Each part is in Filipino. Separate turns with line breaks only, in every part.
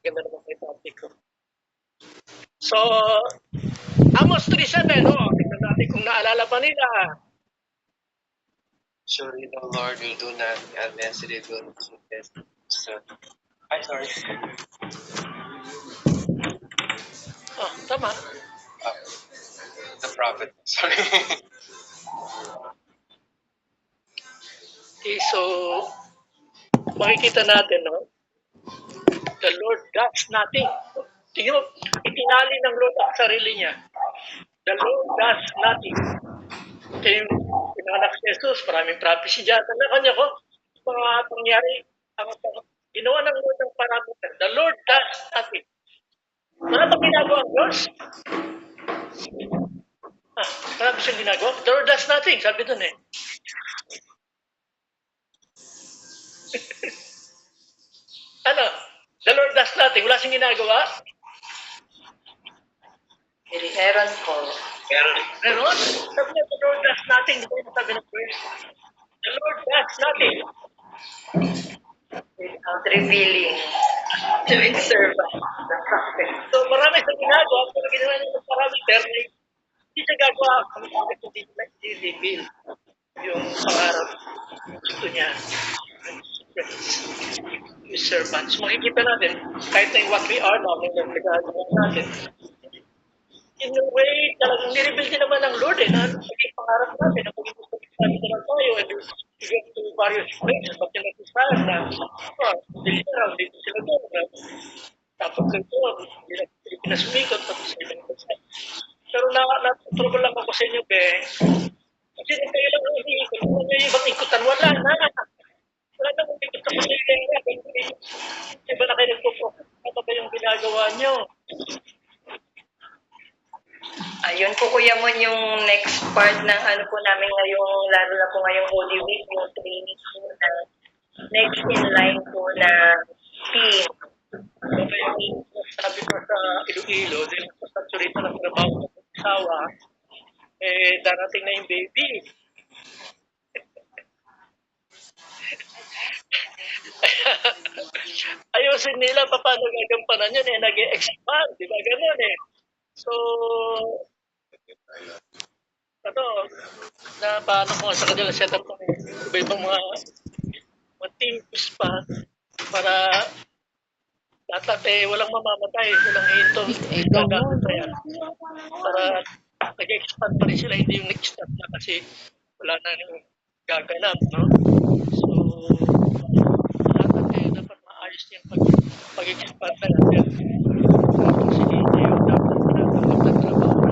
Ganda naman may topic ko. So, Amos 3:7, no? Tingnan natin kung naalala pa nila.
Surely the Lord will do not adversely will test. So, ay, sorry.
Oh, tama.
The prophet. Sorry.
Okay, so, makikita natin, no? The Lord does nothing. Tingnan mo, itinali ng Lord ang sarili niya. The Lord does nothing. Ito yung pinanak si Jesus, maraming prophecy dyan. Ano kanya ko? Mga pangyari, ang ginawa ng Lord ng parameter. The Lord does nothing. Wala pa ginagawa ang Diyos? Wala pa siyang ginagawa? The Lord does nothing, sabi dun eh. Ano? The Lord does nothing. Wala siyang ginagawa?
Meron po.
Meron? Sabi niya, the Lord does nothing. Di ba yung sabi ng verse? The Lord does nothing.
Without revealing to its servant, the prophet.
So marami siyang ginagawa, pero ginawa niya ng parameter na hindi siya gagawa kung bakit hindi niya i-reveal yung pangarap gusto niya. Yung servants. Makikita natin, kahit na yung what we are now, yung nagagawa natin, in a way, talagang nireveal din naman ng Lord na maging pangarap natin, na maging gusto natin na tayo, and we get to various places, pag yung nag-decide na, dito sila doon, tapos ito, hindi na Pilipinas umikot, tapos sila nag-decide. Pero na-trouble lang ako sa inyo, kasi kayo lang umiikot, kung ano yung ibang ikutan, wala na. Wala na kung ikot ako sa inyo, iba na kayo nagpo-focus, ano ba yung ginagawa nyo?
Ayun po Kuya Mon, yung next part ng ano po namin ngayong, lalo na po ngayong Holy Week, yung training po na next in line po na team.
Sabi ko sa Iloilo, dahil sa saturate na ng trabaho ng asawa, darating na yung baby. Ayusin nila paano gagampanan yun nag-expand, di ba ganun So, na paano ko sa kanila set up ng iba-ibang mga teams pa para dapat walang mamamatay, walang hinto, para nag-expand pa rin sila, hindi yung next-stop na kasi wala na yung gaganap, no? So, dapat maayos yung pag-expand na natin. Sige, yung dapat nagtatrabaho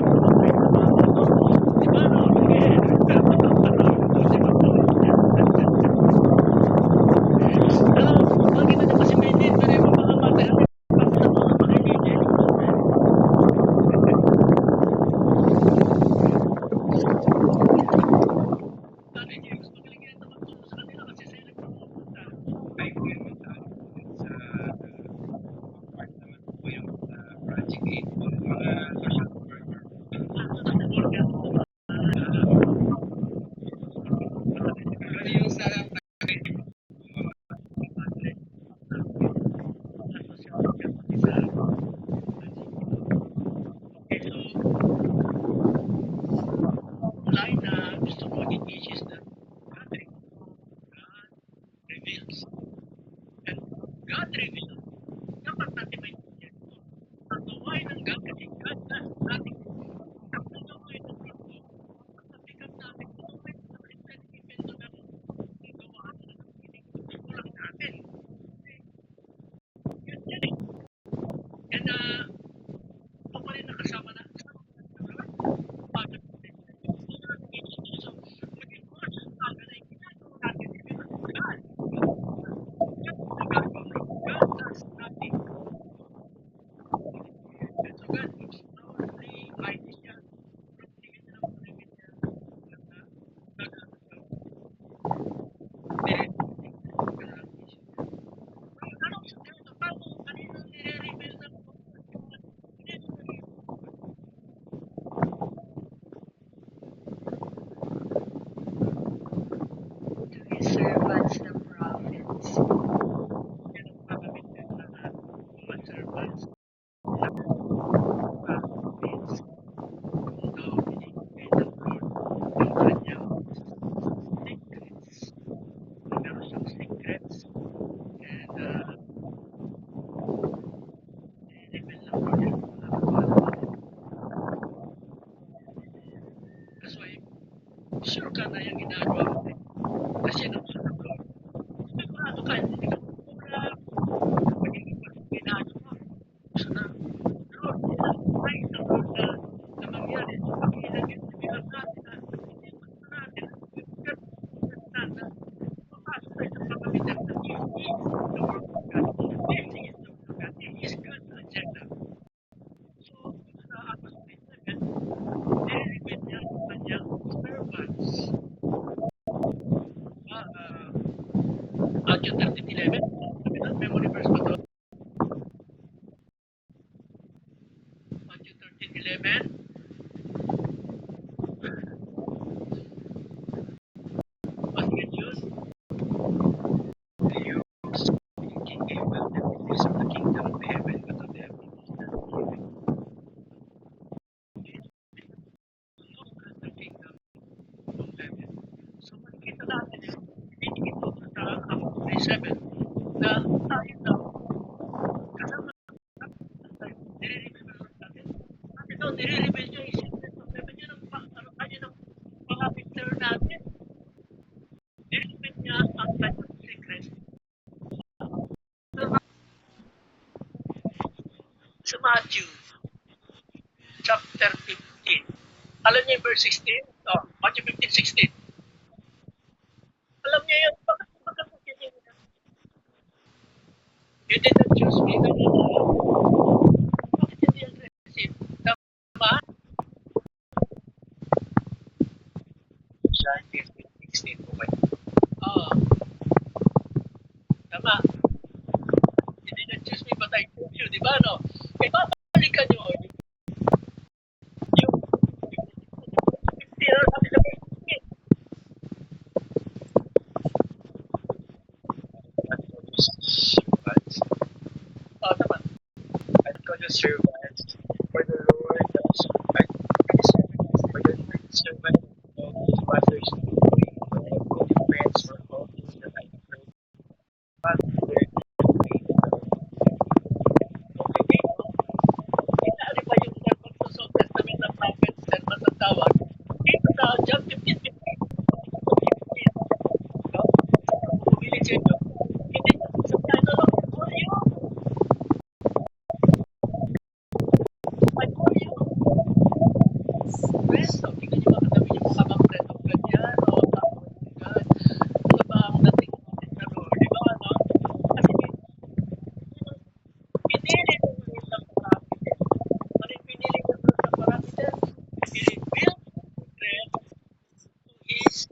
uso na. Lord, ay na Lord na mangyari. Pakilan yung sibilang natin na hindi mo natin na papasok tayo sa pamamagitan ng He is the Word of God. This is the Word of God. He is God's agenda. So, sa Amos 27, nire-repeat niya ang kanyang servants. Matthew 13:11, sabi na, memory verse ba ito? Matthew 13:11, what can use?
You speaking about the business of the kingdom of heaven, but of them it is not given.
Look at the kingdom of heaven. So, makikita natin yung pinigit ko sa Amos 27 na tayo daw, kasama tayo, nire-reveal natin. Kasi daw, nire-reveal niya yung secret of heaven. Yun ang kanya ng mga picture natin. Nire-reveal niya ang kanyang secret. Sa Matthew chapter 15. Alam niya yung verse 16? Oh, Matthew 15:16. Alam niya yun. Bakit hindi niya? You did not choose me. Bakit hindi aggressive? Tama?
John 15:16 po kayo.
Oo. Tama. You did not choose me but I chose you. Di ba, no? Eh, babalikan niyo. Yung 15, sabi sa verse 16.
Servants.
Oh, tama.
I call you servants, for the Lord has for the servant of his master's doing, but I have good friends for all things that I have heard. But there
Okay, inaari pa yung sermon sa Old Testament ng prophet, sermon ng tawag. Dito sa John 15:15, no? Pumili siya ito. Hindi niya sabi niya, no, for you, I call you. Friends, so tingnan niyo mga katabi niyo, mga friend of God yan, o kapatid of God. Ano ba ang dating natin sa Lord? Di ba, no? Kasi pinili ng Lord ng parameter. Ano yung pinili ng Lord ng parameter? I-reveal the secret to His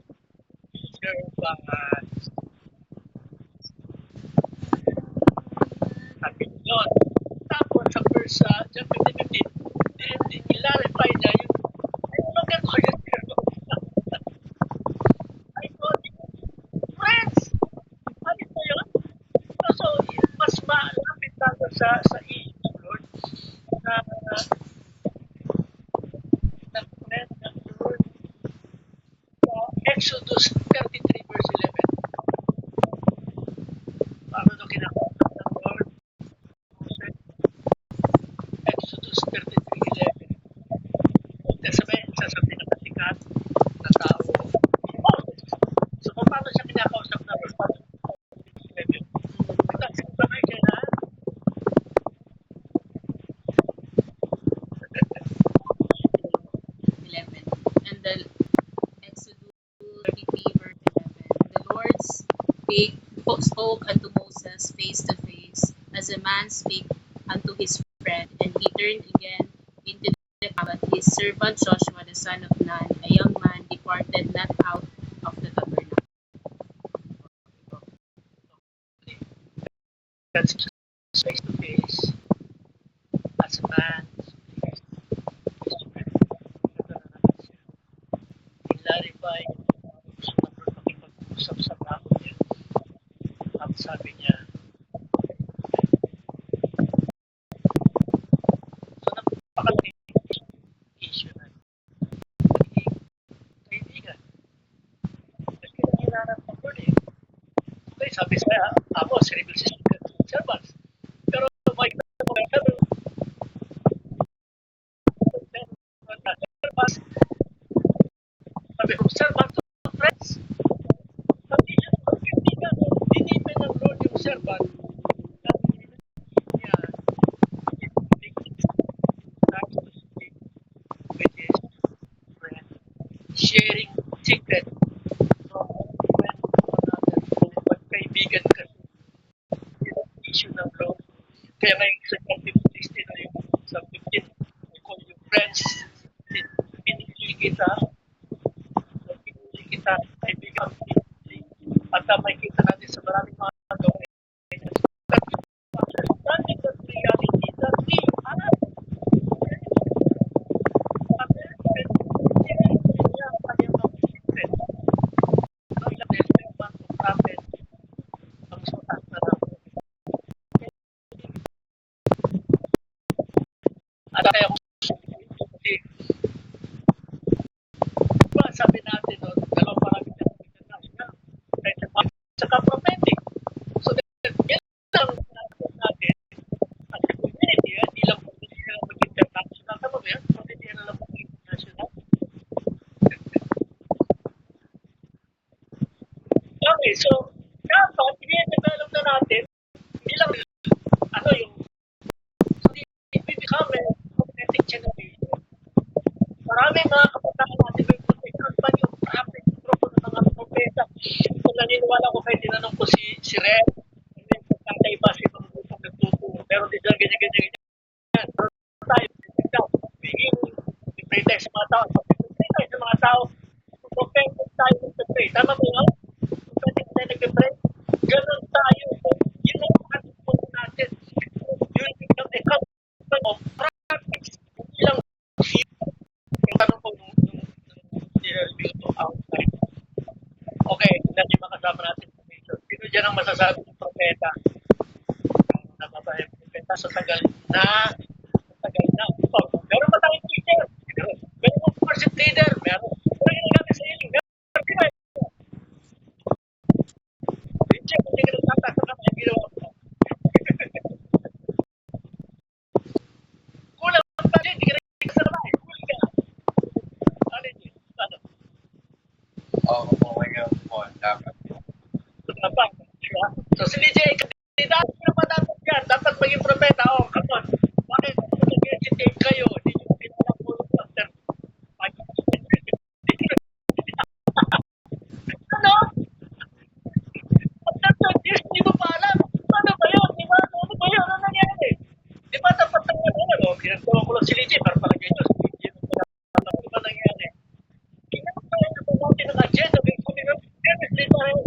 servants. Sabi yun. Tapos sa verse John 15:15, ilarify niya yung I no longer call you servants. I call you friends. Ano ba yun? So, mas malapit tayo sa issue ng Lord na friend ng Lord. Sa Exodus 33 verse 11. Paano ito kinakausap ng Lord? Moses? Exodus 33:11. Sasabi ng kasikat na tao, Moses. So, paano siya kinakausap ng Lord? Paano siya 11? Sabay siya na
11. And the Exodus 33 verse 11. The Lord spoke unto Moses face to face, as a man spake unto his friend, and he turned again into the camp. But his servant Joshua the son of Nun, a young man, departed not out of the tabernacle.
that's face to face as a man speaks face to face. Ito na natin siya. I-clarify gusto ng Lord makipag-usap sa tao niya. At sabi niya, so napakalaking issue na nagiging kaibigan. Kasi nangyayarap ng Lord eh. Okay, sabi sa Amos, reveal si servants. Pero makikita mo may servants, sabi kong servant to friends. Sabi niya, kaibigan, dinipin ng Lord yung servant. Sabi niya, second 15, 16 na yung sa 15, kung yung friends, pinili kita, kaibigan, at makikita natin sa maraming mga gawin. Understanding that reality that we have Ano kaya kung kasi, diba, sabi natin, no, dalawang marami na international, kahit sa prophetic. So, yan lang natin, as a community, hindi lang mag-international. Tama ba yan? Hindi lang mag-international. Okay, so, dapat, i-develop na natin, hindi lang, ano yung, so, we become a prophetic generation. Maraming mga kabataan natin may protection pa yung traffic grupo ng mga propeta. Kung naniniwala ko kayo, tinanong ko si Red, and then tatay ba si mga grupong nagtuturo. Pero di sila ganyan-ganyan. Pero tayo, biging i-pray tayo sa mga tao. I-pray tayo sa mga tao. Prophetic tayo nag-pray. Tama ba yun? Prophetic tayo nag-pray. Ganun tayo. Yun ang katutunan natin. Yun ang account of practice. Hindi lang yung tanong ko nung nireview to outside. Okay, ilan yung makasama natin sa mission. Sino dyan ang masasabi ng propeta? Nababae ng propeta sa tagal na. Oh, meron ba tayong teacher? Meron mo worship leader? Meron. Pero yung natin sa iling, meron. Teacher, hindi ka nagtatasa ka na ginawa ko. Kulang ang tali, hindi ka nagtatasa na ba? Kulang ka. Ano yun? Ano?
Okay nga po, dapat.
So si DJ, kandidato na pa dapat yan. Dapat maging propeta. Oh, come on. Bakit nag-educate kayo? Hindi nyo kilala po yung master. Ano? After 20 years, hindi mo pa alam. Ano ba yun? Di ba? Ano ba yun? Ano nangyari? Di ba dapat ang ano? Pinagtawa ko lang si DJ para palagay nyo. Si DJ, ano ba nangyari? Kailangan pa yung nabubuti ng agenda. May kunin ng seriously pa rin.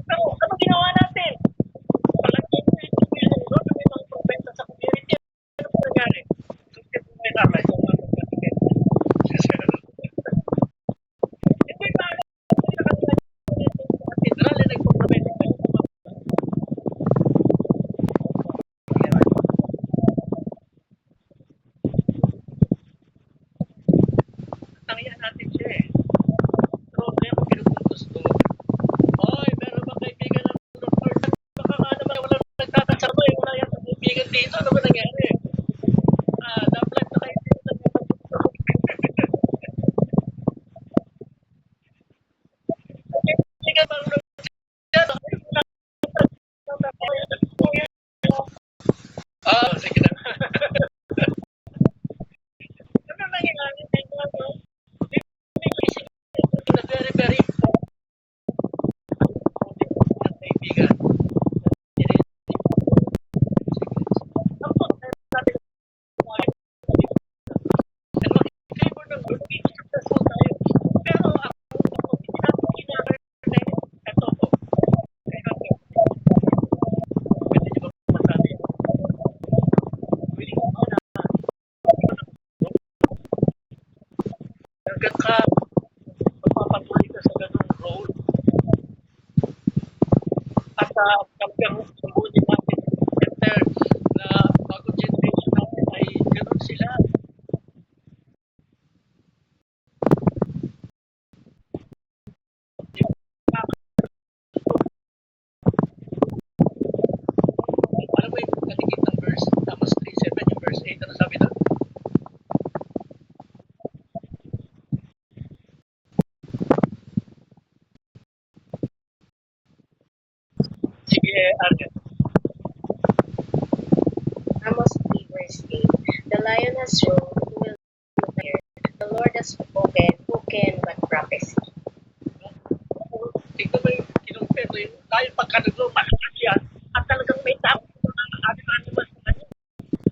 Pero ano ginawa natin? Palagay mo yung tumulong doon, may mga propeta sa community. Ano po nangyari? May narla, ito mga propeta. Hindi ba alam kung sa kanila sa katedral na nagpapropeta kayo? Tangian natin siya eh. Pero kaya pag kinupuntos doon, oy, meron ba kaibigan ng Lord? Baka nga naman walang nagtatansa mo eh. Wala yung kaibigan dito. Ano ba nangyari? Dapat na kayo dito. Kaibigan bang Lord dyan? Sige na. Ano nangyari? Very, very important kaibigan. Hanggang ka papatuloy ka sa ganung road at hanggang sumbunin natin enter na bago generation natin ay ganun sila. Alam mo yung kaligid ng verse Amos 3:7, yung verse 8, ano sabi doon? Sige, Arjen.
Amos 3 verse 8. The lion has roared, who will hear? The Lord has spoken, who can but prophesy?
tignan mo yung kinumpir mo yung dahil pagka naglumakas yan at talagang may tao ng ating animals na kanya.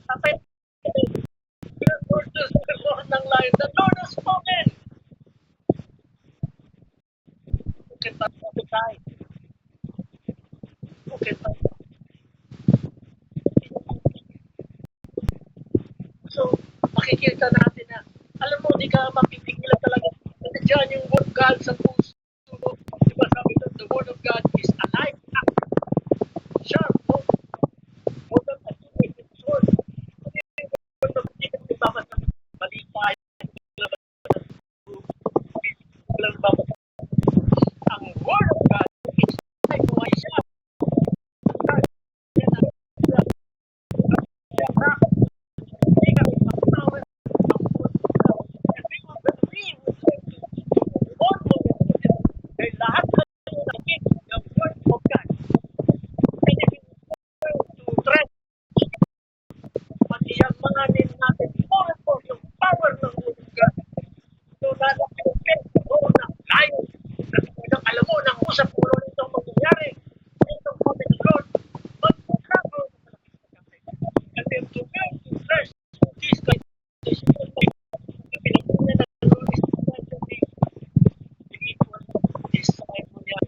Tapos, Lord, ng lion, the Lord has spoken. Okay, tapos tayo. Okay, tapos. So, makikita natin na, alam mo, hindi ka mapipigilan talaga. Nandiyan yung word of God sa puso mo. Diba sabi doon, the word of God is alive, sharp, no? More than a two-edged sword. Hindi ka nagbabasa ng balita, walang babasa. Ang word of God is alive, buhay siya. Yan ang hindi ka magpapawin ang word of God. And we will believe with all dahil lahat kayo nakikita ng word of God. And if you to trust, pati ang mga natin, more and more yung power ng word of God. So, nakakipin mo ng layo. Nang alam mo, nang usap mo nito mangyayari. Itong kami ng Lord, magpapagawa ng malaki. And then to build to trust this kind of pinagpunan ng Lord is essentially the equal design mo niya.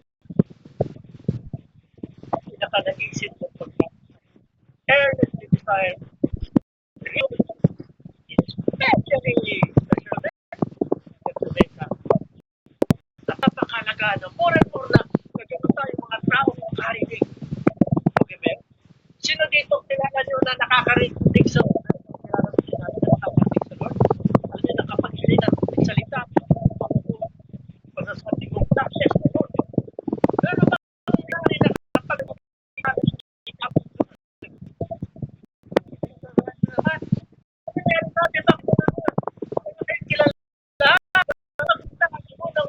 Pinaka-naisip mo pagka earnestly desire real especially special events napakahalaga na more and more na nagkaroon tayo mga tao ng karinig. Okay ba? Sino dito kilala nyo na nakakarinig sa Lord? Nakakarinig sa Lord? Alam nyo, nakapagili ng salita. Pagkasabi kong success sa Lord. Pero ba ang nangyari na kapag naman? Meron natin ako na kilala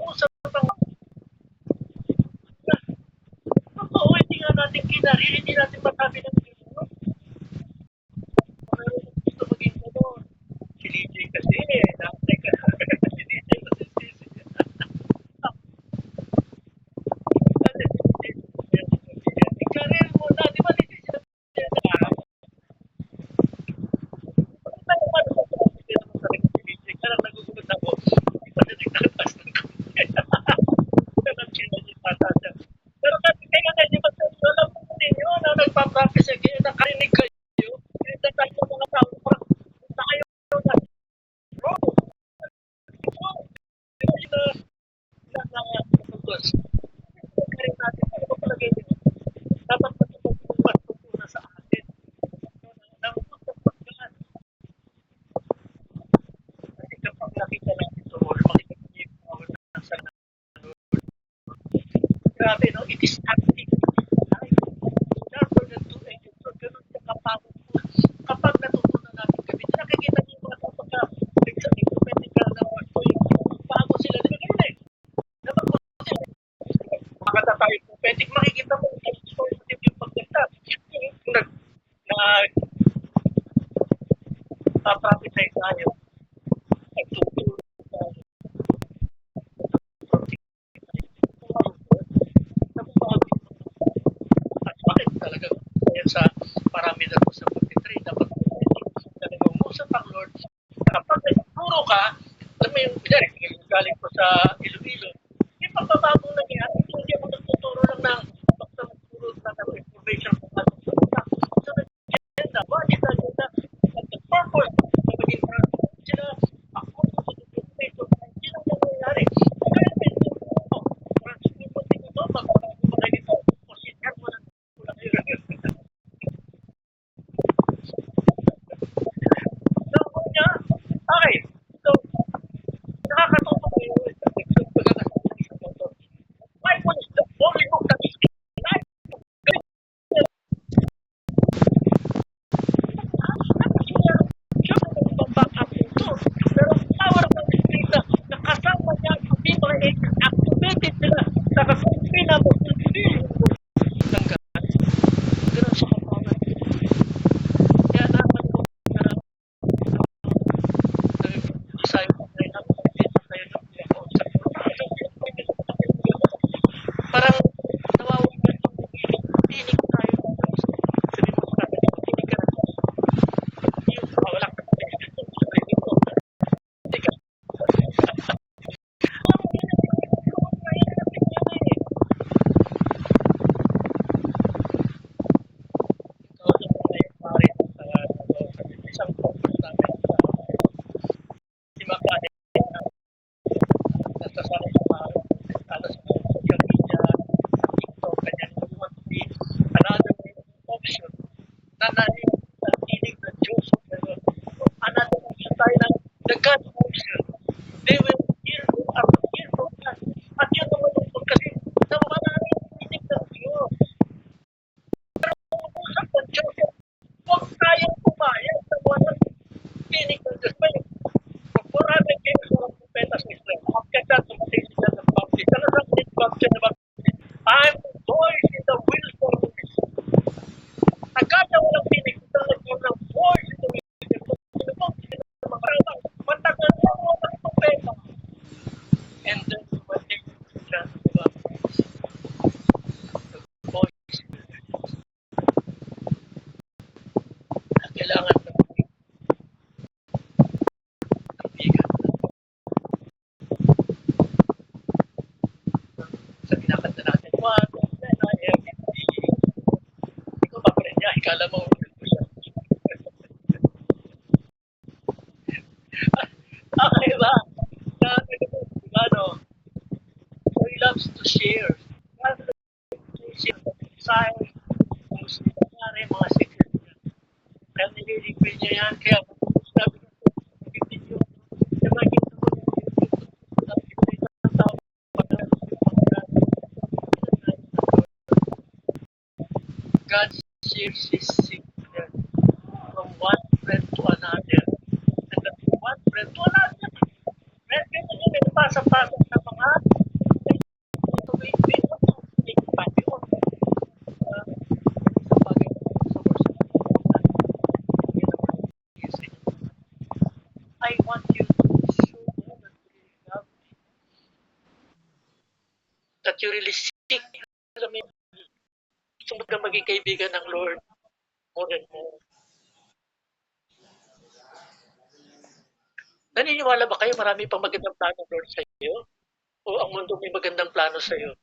usap ng totoo, hindi nga natin kinaril, hindi natin matabi ng Pilipinas. Pero gusto maging gano'n. Si DJ kasi, dati ka. Si DJ kasi sisi. Ikaril mo na, di ba DJ sila? Bakit tayo paano sa hindi naman sa rin si DJ? Karang nagugulat ako. Di ba na nagtatas ng kamay? Ganun sila yung patasya. Pero kasi kaya nga, di ba sa alam mo ninyo na nagpa-practice kayo, nakarinig kayo, kita tayo ng mga tao, parang tayo na, bro, dapat matutunan sa atin. Kasi kapag nakita natin ito, or makikita niyo yung power ng sana. Grabe, no? It is active. Sharper than two-edged sword. Ganun siya ka-powerful. Kapag natutunan natin kami, nakikita niyo yung mga kapagka medical na bago sila. Di ba ganun eh? Dapat ko sila. Makata tayo prophetic, makikita mo yung positive yung pagkita. Yung nag-prophesy tayo, nagtutulong tayo. At bakit talaga yan sa parami na po sa 43, dapat talagang musap ang Lord. Kapag nagturo ka, alam mo yung galing ko sa Iloilo, may pagbabago na yan. Hindi ako nagtuturo lang ng basta nagturo ng information kung ano sa agenda. What is the agenda? At the purpose na maging sila ako sa information. Sino ang nangyayari? Kaya may ito, transmission din ito, magbabago pa ito, o sinar mo na kulang yun. So, niya, okay. So, nakakatuto kayo. Bible is the only book that is alive. Pero power ng Espiritu, nakasama niya ang people activated sila. Nakakumpin na mo ng God. Ganun sa kapawan. Kaya naman ko na sayo ko na tayo ng para Kala mo, okay ba? Na, ano, so he loves to share. He loves to share the desires, kung gusto niya nangyari, mga secret niya. Kaya nililipin niya yan. Kaya sabi ko, video, na makita mo yung YouTube, sabi ko, isang tao, God shares his secret from one friend to another. And that one friend to another. Meron ka na yun, pasa-pasa sa mga tuwing-tuwing mo. Pati mo. Sa bagay sa I want you to show them that you really love me. That you really seek me. Alam mo, gusto mo ka maging kaibigan ng Lord more and more. Naniniwala ba kayo marami pang magandang plano ng Lord sa iyo? O ang mundo may magandang plano sa iyo?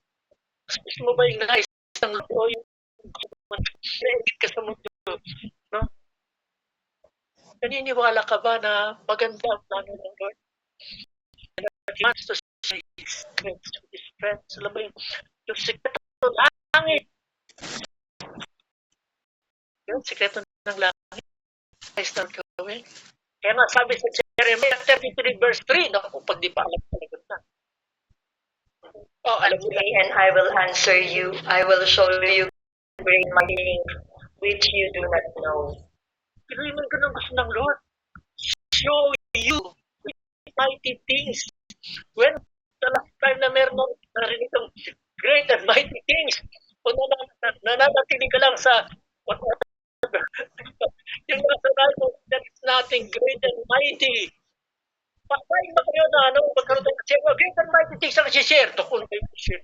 Gusto mo ba yung nais ng Lord o yung naibig ka sa mundo? No? Naniniwala ka ba na maganda ang plano ng Lord? And that He wants to share His secrets to His friends. Alam mo yung sekreto ng langit. Yung sekreto ng langit. Ay, start gawin. Kaya nga sabi sa Jeremiah 33 verse 3, naku, pag di pa alam talaga na. Oh, alam mo
Me, and I will answer you. I will show you great mighty things which you do not know.
Pinuhin mo ka ng gusto ng Lord. Show you mighty things. When the last time na meron mo narinig ng great and mighty things, o nananatili ka lang sa whatever. Yung nasa Bible, that is nothing great and mighty. Papain ba kayo na magkaroon tayo share? Great and mighty things ang share. Ito kung kayo share.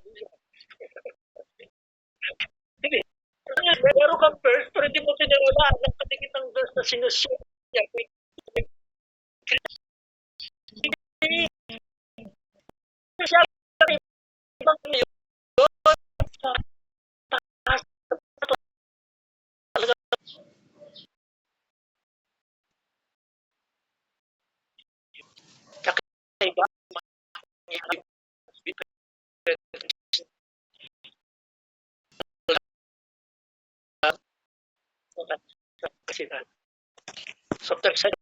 Hindi. Meron kang verse, pero hindi mo tinawala ng katigit ng verse na sinusure niya. Siya ibang yun. Iba. So, sabi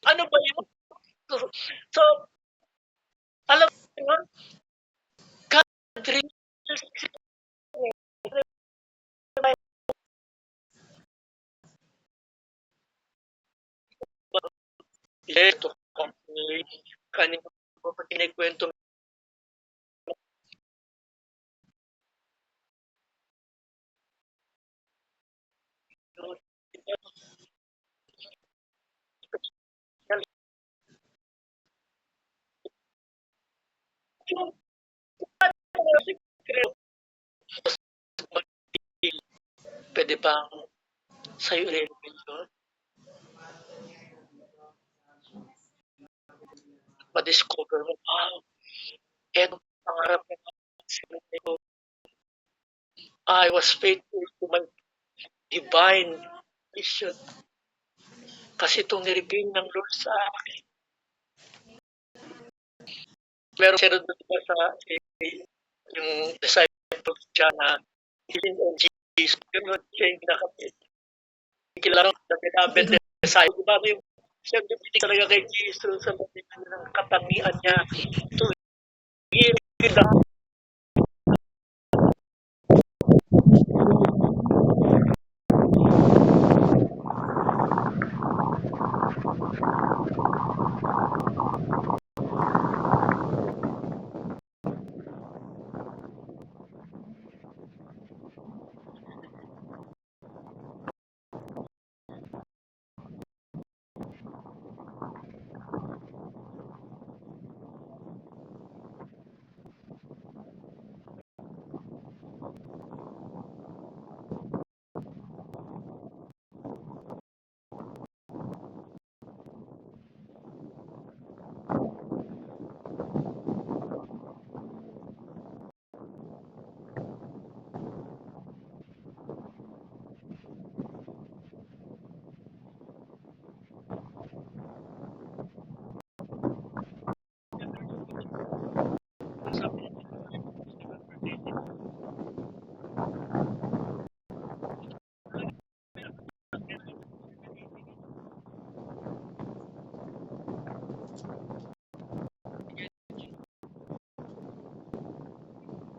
ano ba yun? So, alam mo yun? God dreams ito kanina ko pa kinikwento pwede bang sa'yo rin yun? Ma-discover mo, wow, eto pangarap ng sinunod ko. I was faithful to my divine mission. Kasi itong nireveal ng Lord sa akin. Meron siya doon diba sa yung disciple siya na healing on Jesus. Yun siya yung nakapit. Kilala na pinabit na disciple. Diba yung siya dumiting talaga kay Jesus sa mga ng katangian niya to heal the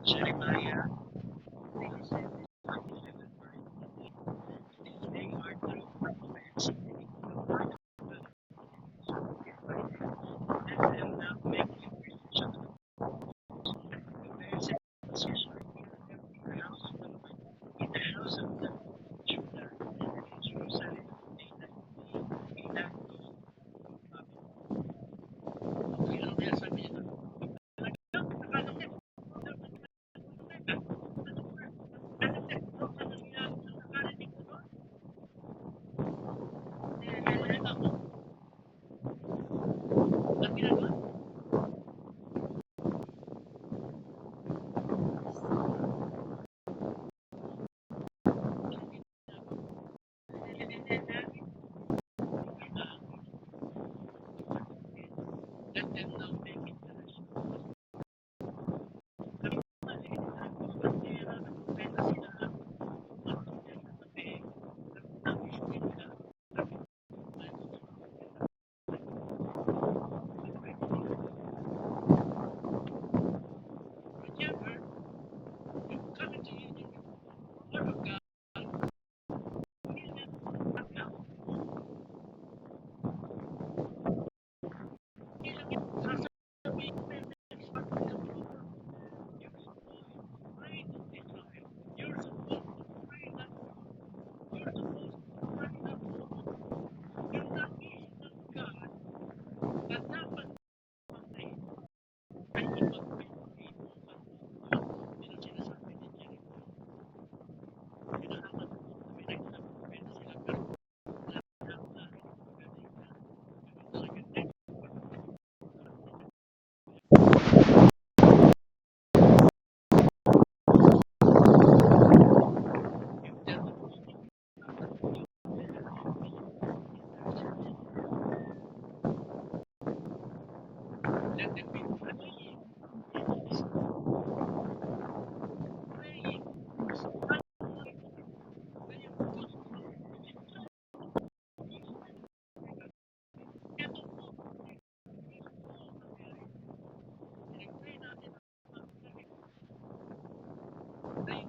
Jeremiah 27, 11, they are true prophets. Let them not make you religion. The message was in the house of the Lord, in the house of the Judah, and in Jerusalem, they that let them not make it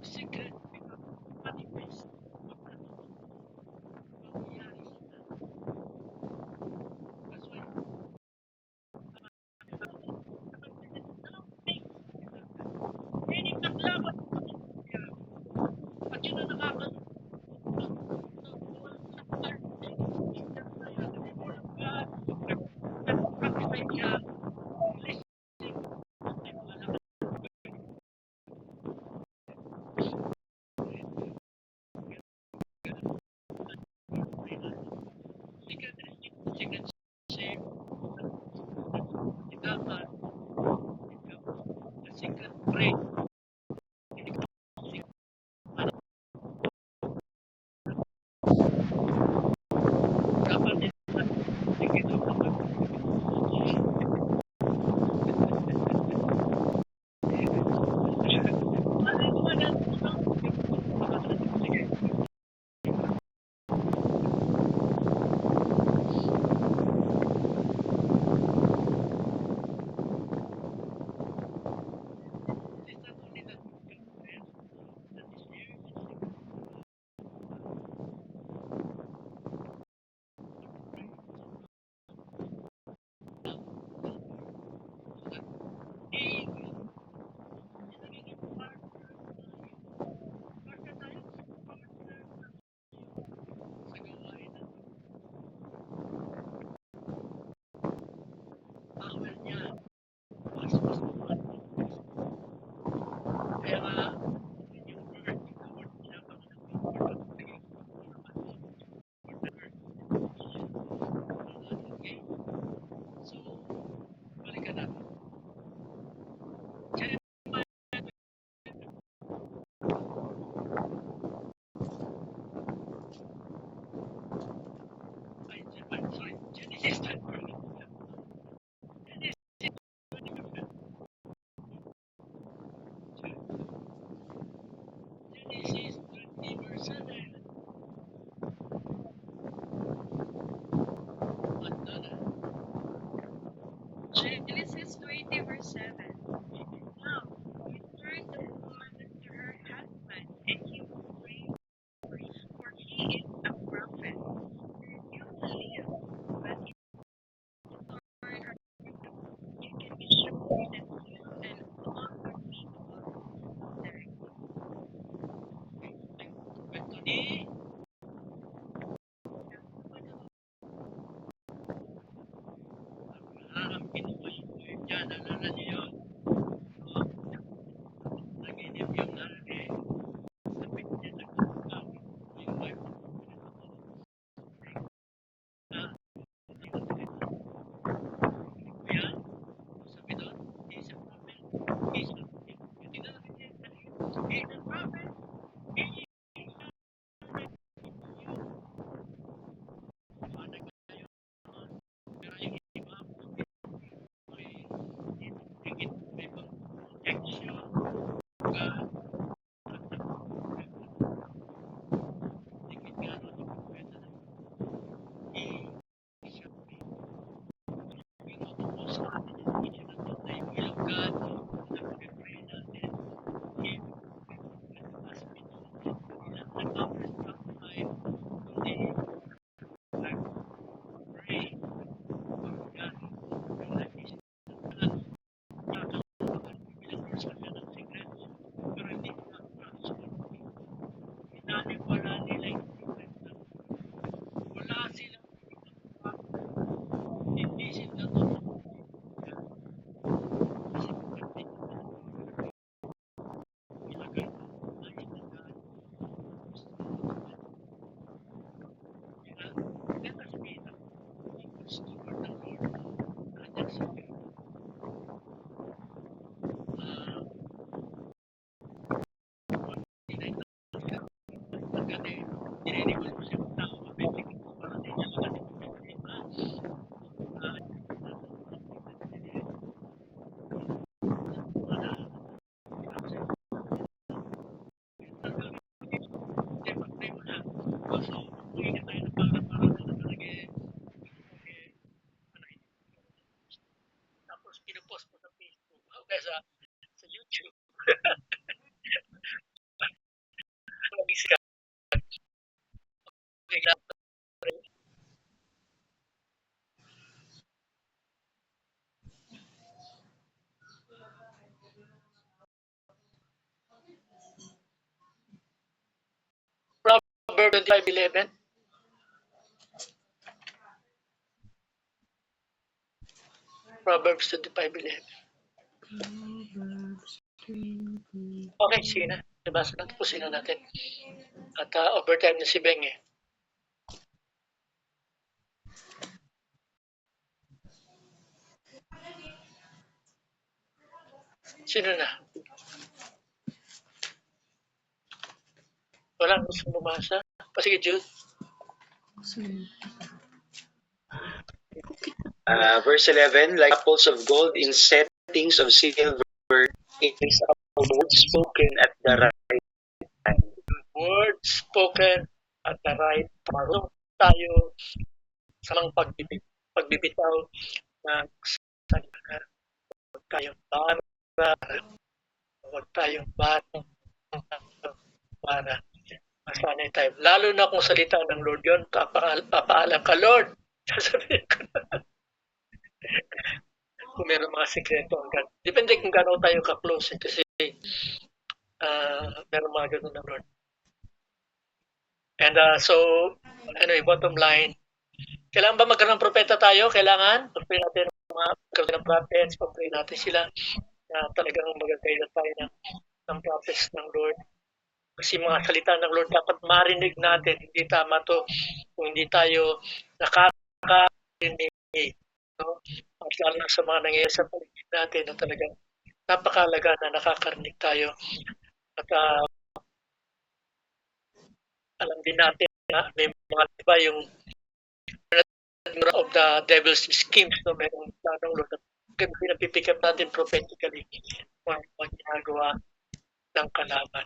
secret manifest. That's why any paglaban at yun ang nakakalimutan. Secret save, ikapan, the secret pray, kapan din secret of power niya. Mas kaya nga, yung word, yung word niya, okay? So,
Anthony, ang pinupush ko yun dyan, alala niyo yun. So, naginip yung nanay, sabi niya, nagkakaw, yung wife, kuya, sabi doon, he's a prophet, he's a prophet. Hindi na namin yan, he's a prophet, pero yung iba, may protection, God, tingin nga no, sa propeta na he shall be. Pinutuko sa atin yung video na to na yung will of God, na pag-pray natin, he as we know, ilang hours from time, kundi nag-pray for God, yung life is ilang person ka ng secrets, pero hindi nila transform. Inaniwala nila yung secret na wala silang hindi sila totoo. Kasi kapatid nila, ilagay mo na ilagan. Let us be the steward ng Lord. Kanyang secret. Pagkati, dininiwal mo siya ng tao, mabibigyan mo para din niya maganda yung problema. Hindi, pag-pray mo na. So, hindi na tayo para na nakalagay. Tapos, pinupost mo sa Facebook. O kaya sa YouTube. Mag-isip ka. Bigla. Proverbs 25:11. Proverbs 25:11. Okay, sige na. Nabasa natin po sino natin. At overtime na si Beng eh. Sino na? Walang gusto bumasa? Sige, Jude.
Verse 11, like apples of gold in settings of silver, is a word spoken at the right time.
Words spoken at the right time. So, tayo sa mga pagbibitaw ng salita. Huwag tayong bata, para masanay tayo. Lalo na kung salita ng Lord yun, papaalam ka, Lord. Sasabihin ko na. Kung meron mga sekreto ang God. Depende kung gano'n tayo ka-close kasi meron mga gano'n ng Lord. And so, anyway, bottom line, kailangan ba magkaroon ng propeta tayo? Kailangan. Pag-pray natin mga magkaroon ng prophets, pag-pray natin sila na talagang magagayda tayo ng prophets ng Lord. Kasi mga salita ng Lord dapat marinig natin. Hindi tama to kung hindi tayo nakakarinig. No? At lalo na sa mga nangyayari sa paligid natin na talagang napakalaga na nakakarinig tayo. At alam din natin na may mga iba yung of the devil's schemes, no? Merong planong Lord at pinapipick up natin prophetically kung ang ginagawa ng kalaban.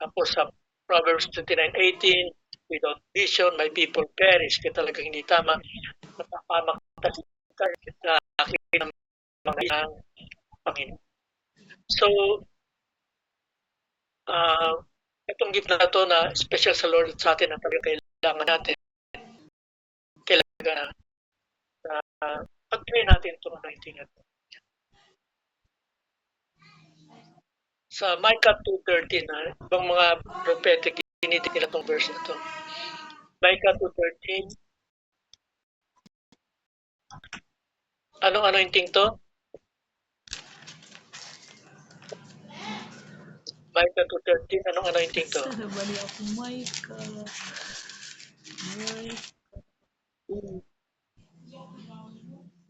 Tapos sa Proverbs 29:18, without vision, my people perish. Kaya talagang hindi tama. Napapamak tayo sa akin ng mga Panginoon. So, itong gift na ito na special sa Lord at sa atin na talagang kailangan natin. Kailangan pag-pray natin itong anointing na ito. Sa Micah 2:13, ibang mga prophetic, tinitik nila itong verse na to. Micah 2:13. Anong anointing to? Micah 2:13, anong anointing to?
Bali ako, Micah.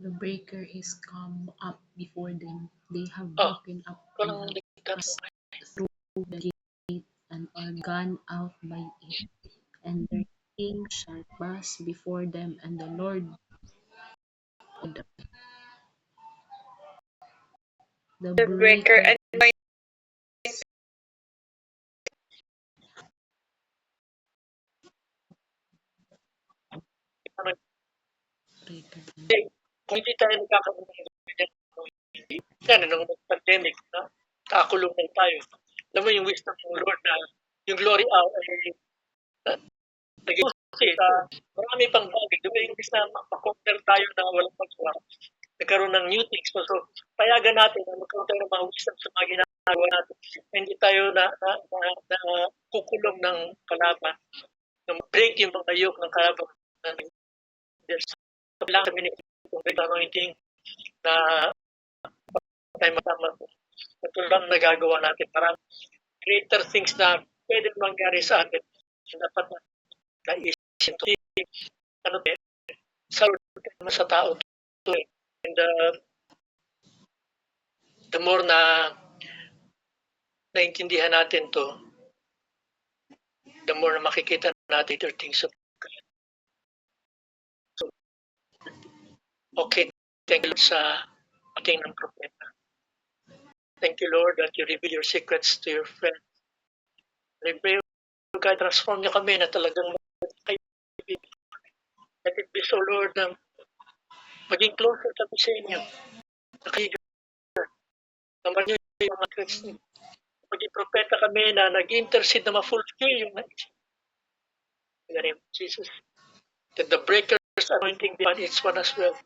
The breaker is come up before them. They have
Oh,
broken up
walang
and
ligtas.
passed through the gate and are gone out by it. And their king shall pass before them, and the Lord the
The breaker
breaker
and
Ano,
breaker.
kung hindi tayo nagkakaroon ng hindi. Yan, nung pandemic, nakakulong na tayo. Alam mo yung wisdom ng Lord na yung glory hour ay naging marami pang bagay. Di ba yung imbis na makonter tayo na walang pagsawa, nagkaroon ng new things. So, payagan natin na magkaroon tayo ng mga wisdom sa mga ginagawa natin. Hindi tayo na kukulong ng kalaban. Na break yung mga yoke ng kalaban. There's lang kami nitong great anointing na tayo matama. Ito lang nagagawa natin. Parang greater things na pwede mangyari sa atin. Dapat naisip to. Ano ba? Sa tao to. And the more na naintindihan natin to, the more na makikita natin other things of God. So, okay, thank you sa ating ng propeta. Thank you, Lord, that you reveal your secrets to your friends. I pray, God, transform niyo kami na talagang kaibigan. Let it be so, Lord, na maging closer kami sa inyo. Nakaibigan. Naman niyo yung mga secrets niyo. Maging propeta kami na nag-intercede na ma-fulfill yung nais. In the name of Jesus. That the breakers anointing be on each one as well.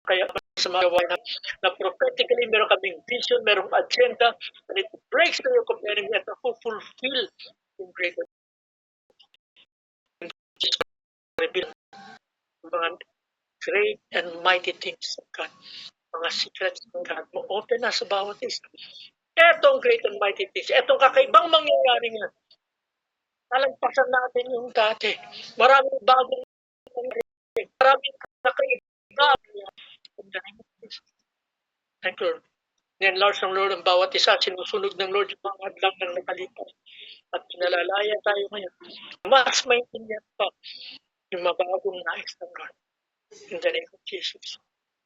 Kaya sa mga gawa na prophetically meron kaming vision, merong agenda, and it breaks the yoke of the enemy at fulfill in greater. Reveal mga great and mighty things of God. Mga secrets ng God mo. Open na sa bawat isa. Etong great and mighty things. Etong kakaibang mangyayari nga. Nalagpasan natin yung dati. Maraming bagong mangyayari. Maraming kakaibang. Thank you, Lord. Ni-enlarge ng Lord ang bawat isa. Sinusunog ng Lord yung mga hadlang ng nakalipas. At pinalalaya tayo ngayon. Mas maintindihan pa yung mabagong nais ng Lord. In the name of Jesus.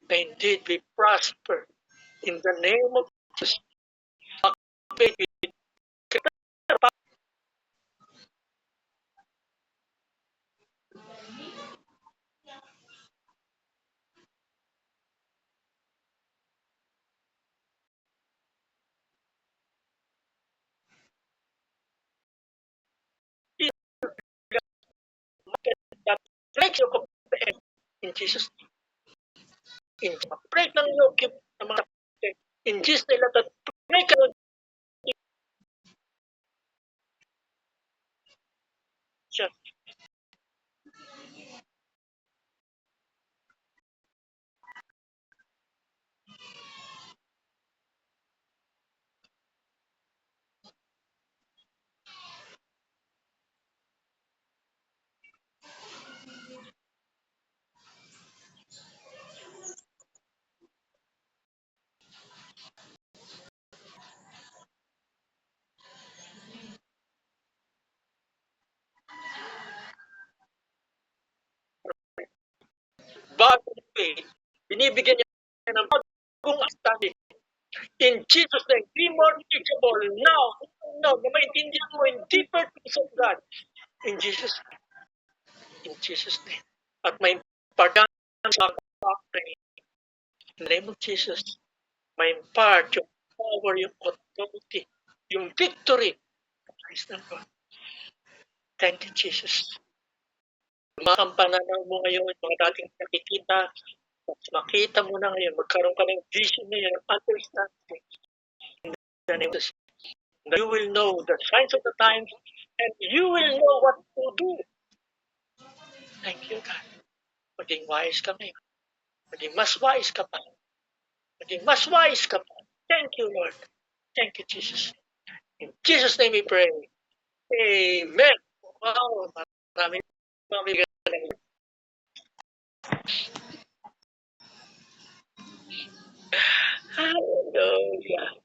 May indeed we prosper. In the name of Jesus. That breaks your command in Jesus' name. In break ng yoke ng mga in Jesus' name, that break ng siya. Bagong faith, binibigyan niya ng bagong understanding. In Jesus' name, be more teachable now. Now, na maintindihan mo in deeper things of God. In Jesus' name. In Jesus' name. At may pardon sa pag-pray. In the name of Jesus, may impart yung power, yung authority, yung victory. Praise the Lord. Thank you, Jesus. Mga pananaw mo ngayon, mga dating nakikita, makita mo na ngayon, magkaroon ka ng vision ngayon, understanding. the name of Jesus. You will know the signs of the times and you will know what to do. Thank you, God. Maging wise kami. Maging mas wise ka pa. Maging mas wise ka pa. Thank you, Lord. Thank you, Jesus. In Jesus' name we pray. Amen. Wow. Maraming galing. Hallelujah.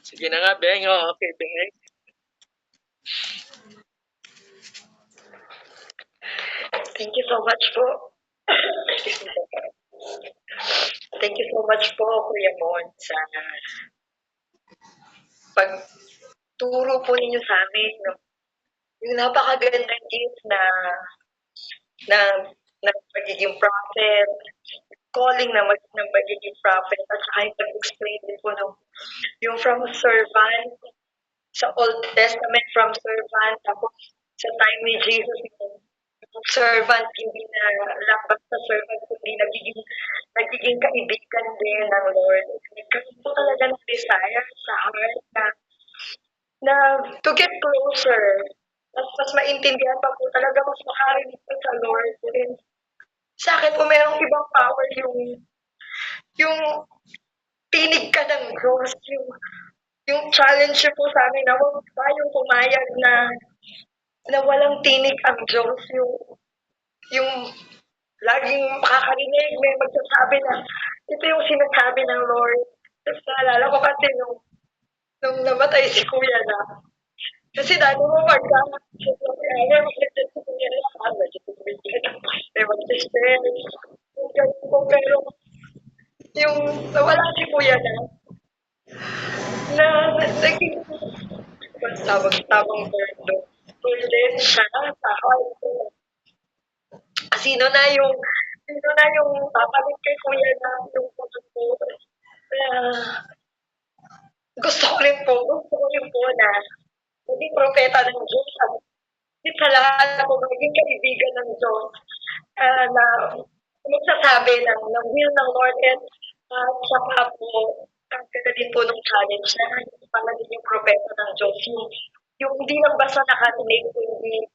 Sige na nga, Beng. Oh, okay, Beng.
Thank you so much po. Excuse me. Thank you so much po, Kuya Mon, sa pagturo po ninyo sa amin. No? Yung napakagandang gift na pagiging prophet, calling na ng pagiging prophet, at saka yung pag-explain din po no, yung from servant, sa Old Testament from servant, tapos sa time ni Jesus, yung servant, hindi na lang basta servant, kundi nagiging kaibigan din ng Lord. Nagkaroon po talaga ng desire sa heart na to get closer. Mas maintindihan pa po talaga, mas makarinig pa sa Lord. And sa akin po, merong ibang power yung tinig ka ng Diyos, yung challenge po sa amin na huwag tayong pumayag na walang tinig ang Diyos, yung laging makakarinig, may magsasabi na ito yung sinasabi ng Lord. Tapos naalala ko kasi nung namatay si Kuya na, kasi dati mo pagka, may mag-legit si Kuya na, medyo tumigil na, may mag-sister, pero yung nawala si Kuya na naging tawang word burden siya sa heart ko. Sino na yung papalit kay Kuya na yung puso ko. Gusto ko rin po na maging propeta ng Diyos at hindi sa lahat ako maging kaibigan ng Diyos na magsasabi ng will ng Lord at saka po ang ganda din po ng challenge na pagiging propeta ng Diyos. Yung hindi lang basta nakatinig, kundi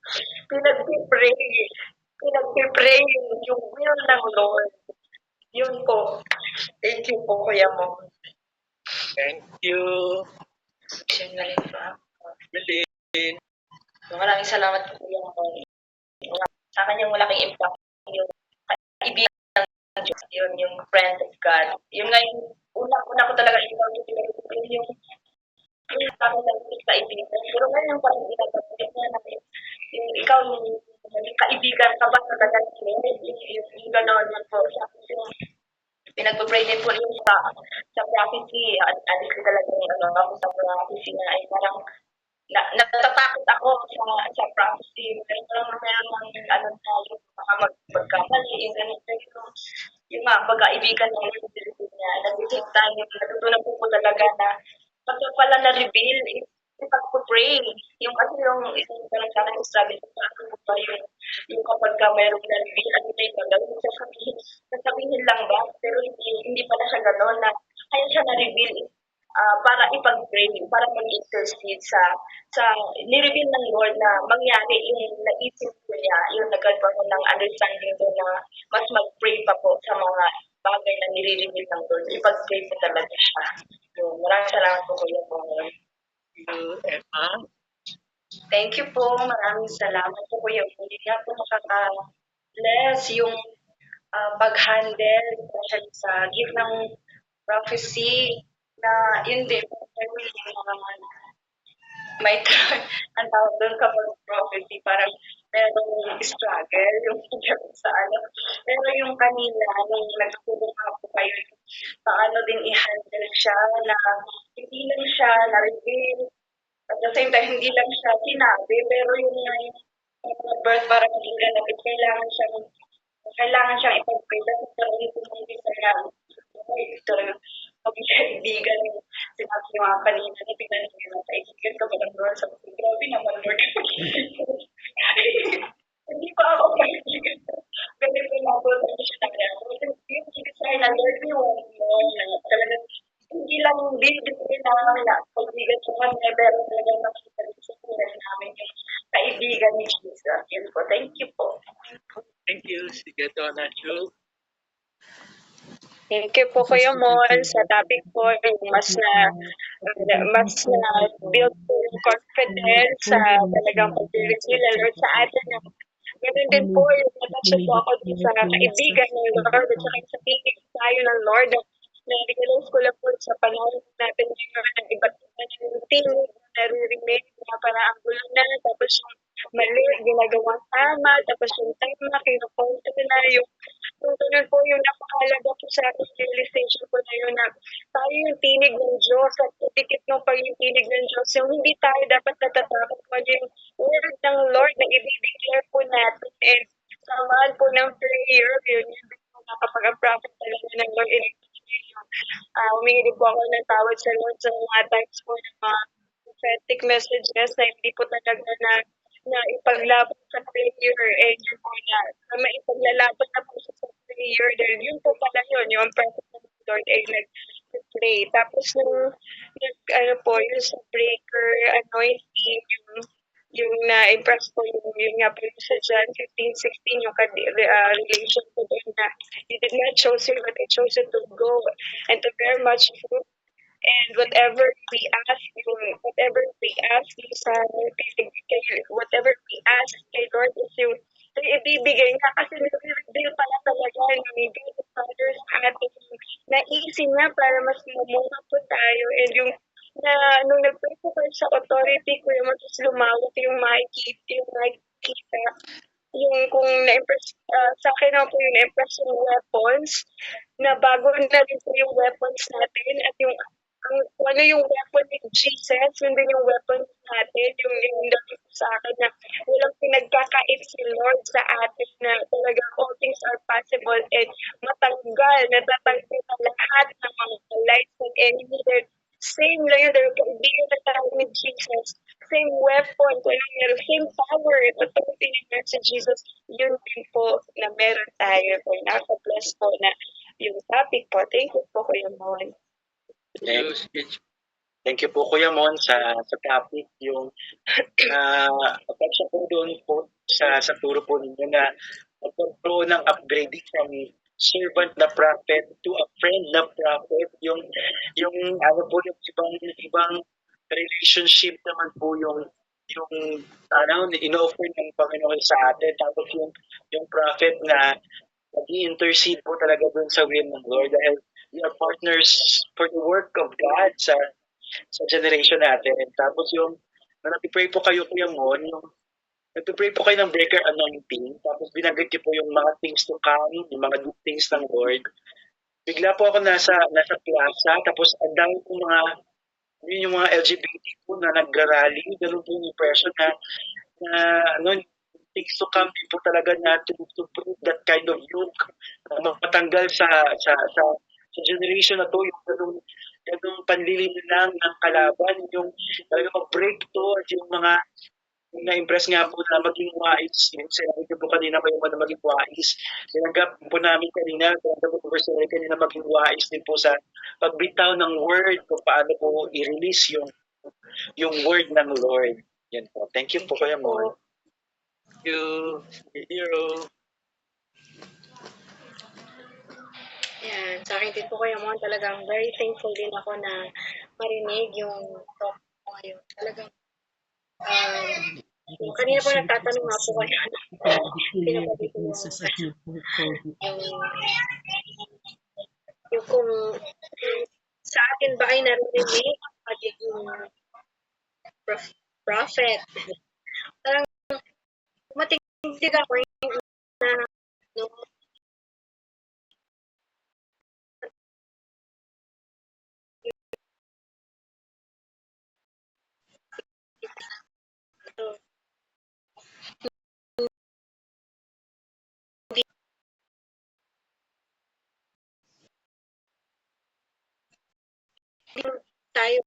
pinag-pray yung will ng Lord. Yun po. Thank you po, Kuya Mo.
Thank you.
Yun na rin po.
Bilin.
Maraming salamat po, Kuya Mo. Sa akin yung malaking impact yung kaibigan ng Diyos, yun yung friend of God. Yung ngayon, una ko talaga yung sa akin lang yung kaibigan. Pero ngayon parang ginagawa na yung ikaw yung kaibigan ka ba talaga yung gano'n yun po. Yung pinagpapray din po yung sa prophecy. Alis ko talaga yung ako sa prophecy na ay parang natatakot ako sa prophecy. Meron ng tayo baka magkamali yung ganito. Yung pagkaibigan ng Lord niya. Nag-isip tayo, natutunan po talaga na pagka pala na-reveal, pag-pray. Yung kasi yung isang parang sa akin struggle ko ano ba yung kapag ka mayroong na-reveal, ano na yung gagawin, sasabihin lang ba? Pero hindi pala siya gano'n na kaya siya na-reveal para ipag-pray, para mag-intercede sa ni-reveal ng Lord na mangyari yung naisip ko niya, yung nagkaroon ng understanding ko na mas mag-pray pa po sa mga bagay na nire-reveal ng Lord. Ipag-pray po talaga siya. Maraming salamat po, Kuya Mo.
You, Emma.
Thank you po. Maraming salamat po, Kuya Mo. Hindi nga po nakaka-bless yung pag-handle sa gift ng prophecy na yun din, may ang tawag doon kapag prophecy, parang merong struggle yung sa ano. Pero yung kanina, nung nagtutulong po kayo, paano din i-handle siya na hindi lang siya na-reveal. At the same time, hindi lang siya sinabi, pero yung birth parang maging ganapit, kailangan siyang ipag-pray. Dapat talaga yung desire talaga maging kaibigan yung sinabi yung mga kanina na pinanong na Lord, we want more na talagang hindi lang bibigyan na kaibigan sa kanya, pero talagang makita din sa buhay namin yung kaibigan ni Jesus. Yun po. Thank you po.
Thank you. Sige, Donna Ju.
Thank you po Kuya Mon sa topic po yung mas na build po yung confidence sa talagang pag-reveal ng Lord sa atin. Ganun din po yung natasya po ako din sa kaibigan ng Lord at saka sa tinig tayo ng Lord. Na-realize ko lang po sa panahon natin ngayon ng iba't iba ng tinig naririnig na parang ang gulo na, tapos yung mali, ginagawang tama, tapos yung tama, kinukontra na yung ganun po yung napakalaga po sa akin realization ko na yun na tayo yung tinig ng Diyos at titikit ng pag-tinig ng Diyos. Yung hindi tayo dapat natatakot po yung word ng Lord na i-declare po natin and samahan po ng prayer. Yun din po na kapag ang prophet talaga ng Lord humingi din po ako ng tawad sa Lord sa mga times po ng mga prophetic messages na hindi po talaga na ipaglaban sa prayer and yun po na maipaglalaban na po sa prayer dahil yun po pala yun yung prophet ng Lord ay nag-pray. Tapos ano po, yung sa breaker anointing, yung na-impress ko yung nga po yung sa John 15:16 yung relation ko doon na you did not choose you but I chose you to go and to bear much fruit and whatever we ask you sa whatever we ask kay Lord is yung ibibigay niya kasi nire-reveal pala talaga ni God the Father sa atin naisin niya para mas mamunga po tayo and yung na nung nag-pray po kayo sa authority ko yung mas lumawak yung makikita yung kung na-impress sa akin na po yung na-impress yung weapons na bago na rin po yung weapons natin at yung kung ano yung weapon ni Jesus, yun din yung weapon natin, yung dati po sa akin na walang pinagkakait si Lord sa atin na talaga all things are possible and natatanggal na lahat ng mga lights ng enemy. Same lang yun, dahil kaibigan na tayo ni Jesus. Same weapon, same power, authority ni sa Jesus, yun din po na meron tayo. Nakaka-bless po na yung topic po. Thank you po, Kuya Mon.
Thank you po Kuya Mon sa topic yung siya po doon po sa turo po ninyo na magkaroon ng upgrading from servant na prophet to a friend na prophet yung ano po yung ibang relationship naman po yung ino-offer ng Panginoon sa atin tapos yung prophet na nag-i-intercede po talaga doon sa will ng Lord dahil we are partners for the work of God sa generation natin. Tapos yung nag-pray po kayo Kuya Mon, nag-pray po kayo ng breaker anointing, tapos binanggit niyo po yung mga things to come, yung mga good things ng Lord. Bigla po ako nasa plaza, tapos ang dami po yun yung mga LGBT po na nag-rally, ganun po yung impression na things to come po talaga na to prove that kind of yoke na matanggal sa generation na to yung ganung panlilin lang ng kalaban yung talaga mag-break to at yung mga na-impress nga po na maging wise yung sinabi ko po kanina pa yung na maging wise sinanggap po namin kanina maging wise din po sa pagbitaw ng word kung paano po i-release yung word ng Lord yan po. Thank you po Kuya Mon.
Thank you. Hero.
Yan, sa akin din po Kuya Mon, talagang very thankful din ako na marinig yung talk ko ngayon. Talagang, yung kanina po nagtatanong nga po kayo pinapagay ko yung kung sa atin ba ay narinig ang pagiging prophet. Parang matingtig ako na tayo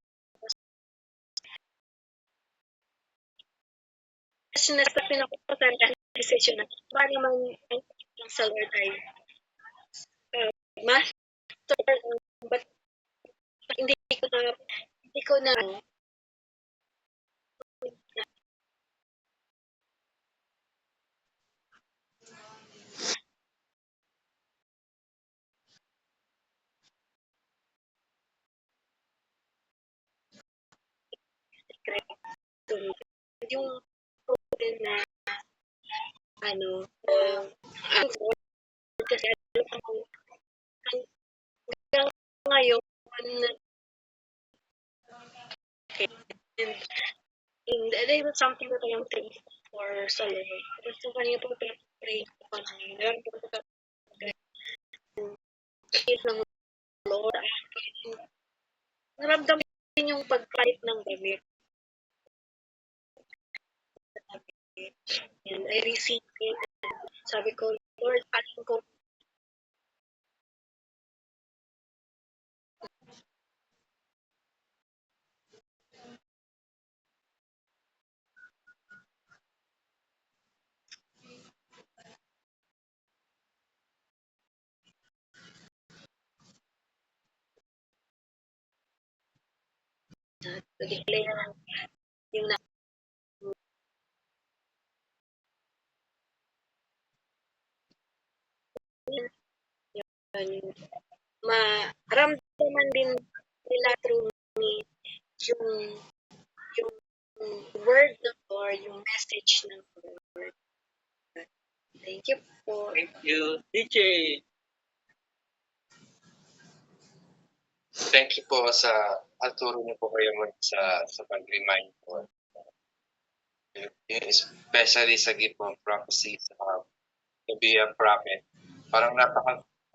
kasi nasa pinakutan na decision na parang naman ang sa Lord ay mas hindi ko na secret yung proven na ano, ang kasi alam mo, hanggang ngayon, and, and there was something that I am thankful for sa Lord. Kasi kanina po pray ko kanina. Meron po sa faith ng Lord. Naramdaman din yung pagpalit ng damit. And I received it. Sabi ko, Lord, alam ko, declare yung na yun, maramdaman din nila through me yung yung word ng Lord, yung message ng Lord. Thank you po.
Thank you. DJ.
Thank you po sa aturo niyo po kayo sa pag-remind po. Especially sa gift of prophecy, to be a prophet. Parang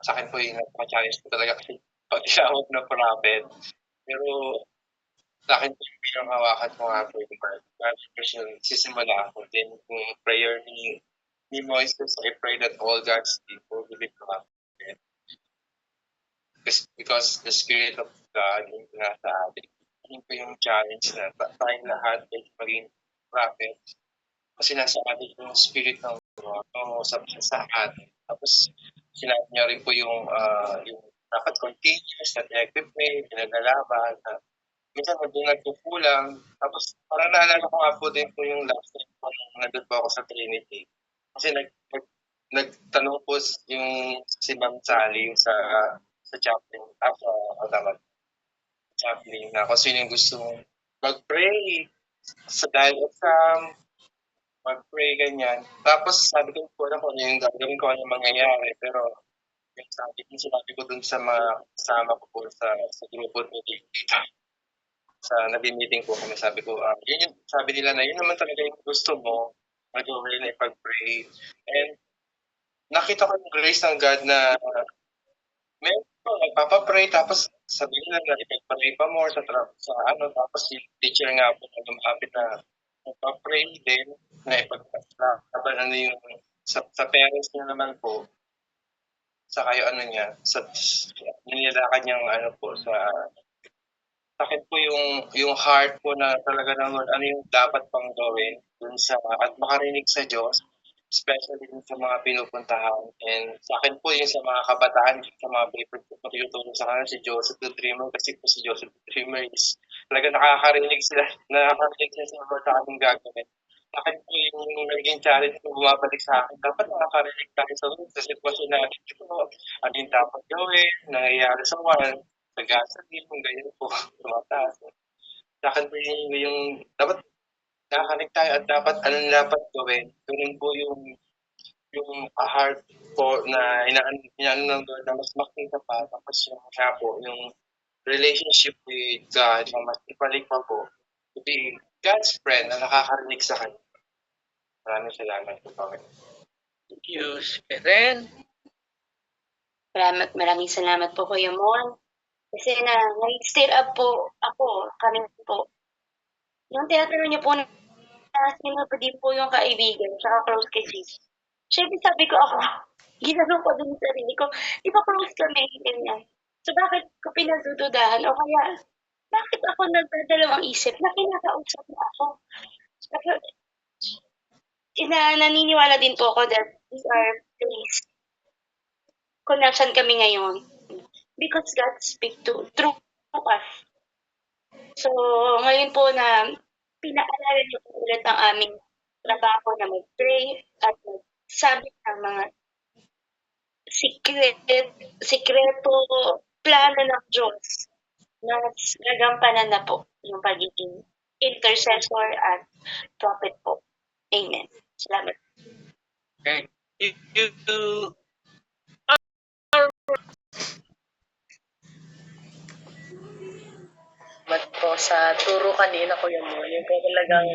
sa akin po yung napaka-challenge ko talaga kasi pag-tawag na prophet. Pero sa akin po yung pinanghawakan ko nga po yung person, sisimula ako. Then yung prayer ni Moises, I pray that all God's people will be prophet. Because the Spirit of God yung nasa atin. Yun po yung challenge na tayong lahat ay maging prophet. Kasi nasa atin yung Spirit ng sa atin. Tapos sinabi niya rin po yung dapat continuous na equipment, pinagalaban, minsan doon nagkukulang. Tapos parang naalala ko nga po din po yung last time po nung nandun po ako sa Trinity. Kasi nagtanong po yung si Ma'am Sally sa chaplain, chaplain na kung sino yung gusto mag-pray sa dahil exam, mag-pray ganyan. Tapos sabi ko po na kung ano yung gagawin ko, ano mangyayari. Pero yung sinabi ko dun sa mga kasama ko po sa grupo meeting dito. Sa nag-meeting po kami, sabi ko, yun yung sabi nila na yun naman talaga yung gusto mo, mag-pray na ipag-pray. And nakita ko yung grace ng God na meron po, nagpapapray, tapos sabihin nila na ipag-pray pa more tapos yung teacher nga po na lumapit na nagpa-pray din, na ipaglaban yung sa parents niya naman po, sa kayo niya, nilalakan niyang po sa akin po yung heart po na talaga naman ano yung dapat pang gawin dun sa at makarinig sa Diyos, especially dun sa mga pinupuntahan. And sa akin po yung sa mga kabataan, sa mga favorite ko tinutulong sa kanila si Joseph the Dreamer, kasi po si Joseph the Dreamer is talaga nakakarinig sila sa mga sa ating gagawin. Sa akin po yung naging challenge ko bumabalik sa akin, dapat nakakarinig tayo sa sitwasyon natin ito, ano yung dapat gawin, nangyayari sa world, sa gasoline, kung ganyan po, tumataas. Sa akin po yung dapat nakakanig tayo at dapat anong dapat gawin. Ganun po yung heart po na inaano ng Lord na mas makita pa. Tapos yung siya po, yung relationship with God na mas ipalik pa po to be God's friend na nakakarinig sa kanya. Maraming salamat po, Panginoon.
Thank you. Karen.
Maraming salamat po, Kuya Mon. Kasi nag-stir up po ako, kami po. Yung teatro niyo po, sino po din po yung kaibigan, tsaka close kay sis. Siyempre sabi ko ako, ginanong ko din sa sarili ko, di ba close kami, ganyan. So bakit ko pinagdududahan? O kaya, bakit ako nagdadalawang isip na kinakausap na ako? Naniniwala din po ako that we are pleased. Connection kami ngayon. Because God speak through us. So, ngayon po na pinaalala niyo po ulit ang aming trabaho na mag-pray at magsabi ng mga secret, sikreto, plano ng Diyos na gagampanan na po yung pagiging intercessor at prophet po. Amen. Salamat.
Okay. You
Salamat po sa turo kanina, Kuya Mo. Yung po talagang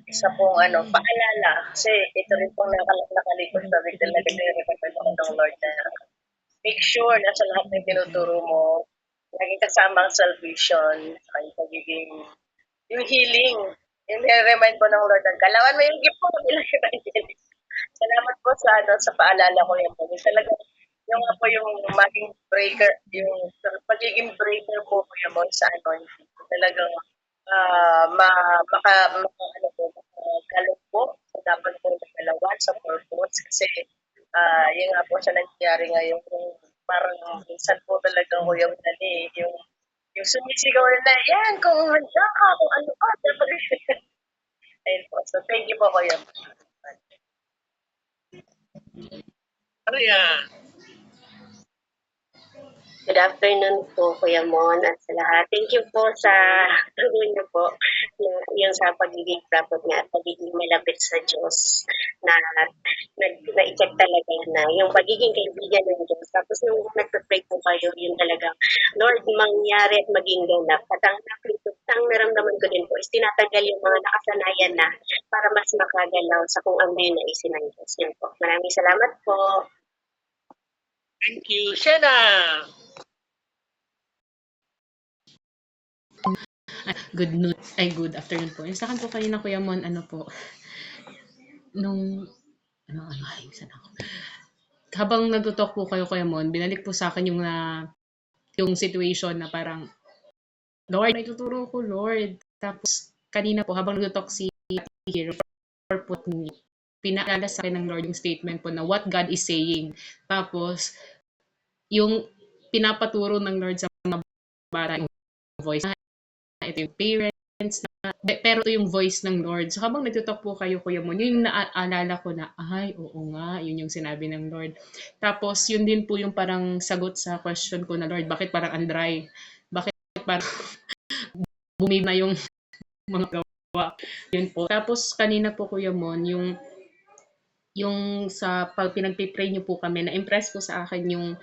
isa pong paalala. Kasi ito rin pong nakalikot sa rin talaga nire-recommend ako ng Lord na make sure na sa lahat ng tinuturo mo, laging kasama ang salvation, saka yung pagiging, yung healing. Yung nire-remind ko ng Lord na galawan mo yung gift mo, bilang evangelist. Salamat po sa paalala ko yan. Yung talaga, yung nga po yung maging breaker, yung pagiging breaker po ko yung sa anointing. Talagang makalog po. So, dapat po nagalawan sa purpose kasi yung nga po sa nangyari ngayon, yung parang minsan po talaga ko yung yung sumisigaw na yan, kung handa ka, kung ano ka, dapat ayun po. So, thank you po, Kuya.
ano yan?
Good afternoon po, Kuya Mon, at sa lahat. Thank you po sa tuloy niyo po na yung sa pagiging prophet nga at pagiging malapit sa Diyos na na-check talaga na yung pagiging kaibigan ng Diyos. Tapos nung nagpa-pray po kayo, yun talaga, Lord, mangyari at maging ganap. At ang naramdaman ko din po is tinatanggal yung mga nakasanayan na para mas makagalaw sa kung ano yung naisin ng Diyos. Yun po. Maraming salamat po.
Thank you, Shena.
Good afternoon po. Yung sa akin po kanina, Kuya Mon, saan ako? Habang nagtutalk po kayo, Kuya Mon, binalik po sa akin yung situation na parang, Lord, may tuturo ko, Lord. Tapos, kanina po, habang nagtutalk si Hero, po, pinaalala sa akin ng Lord yung statement po na what God is saying. Tapos, yung pinapaturo ng Lord sa mga bata, yung voice na, ito yung parents na, pero ito yung voice ng Lord. So habang nagtutalk po kayo, Kuya Mon, yun yung naalala ko na, ay, oo nga, yun yung sinabi ng Lord. Tapos, yun din po yung parang sagot sa question ko na, Lord, bakit parang andry? Bakit parang bumib na yung mga gawa? Yun po. Tapos, kanina po, Kuya Mon, yung sa pag pinagpipray niyo po kami, na-impress po sa akin yung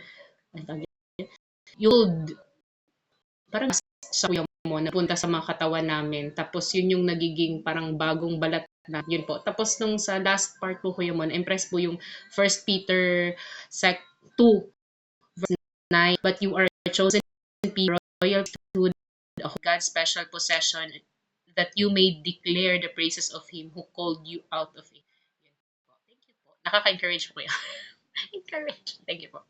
parang sa Kuya Mon, napunta sa mga katawan namin. Tapos yun yung nagiging parang bagong balat na yun po. Tapos nung sa last part po, Kuya Mon, impress po yung First Peter 2 verse 9, but you are a chosen people, royal priesthood of God's special possession, that you may declare the praises of Him who called you out of it. Yun po. Thank you po. Nakaka-encourage po yan. Encourage. Thank you po.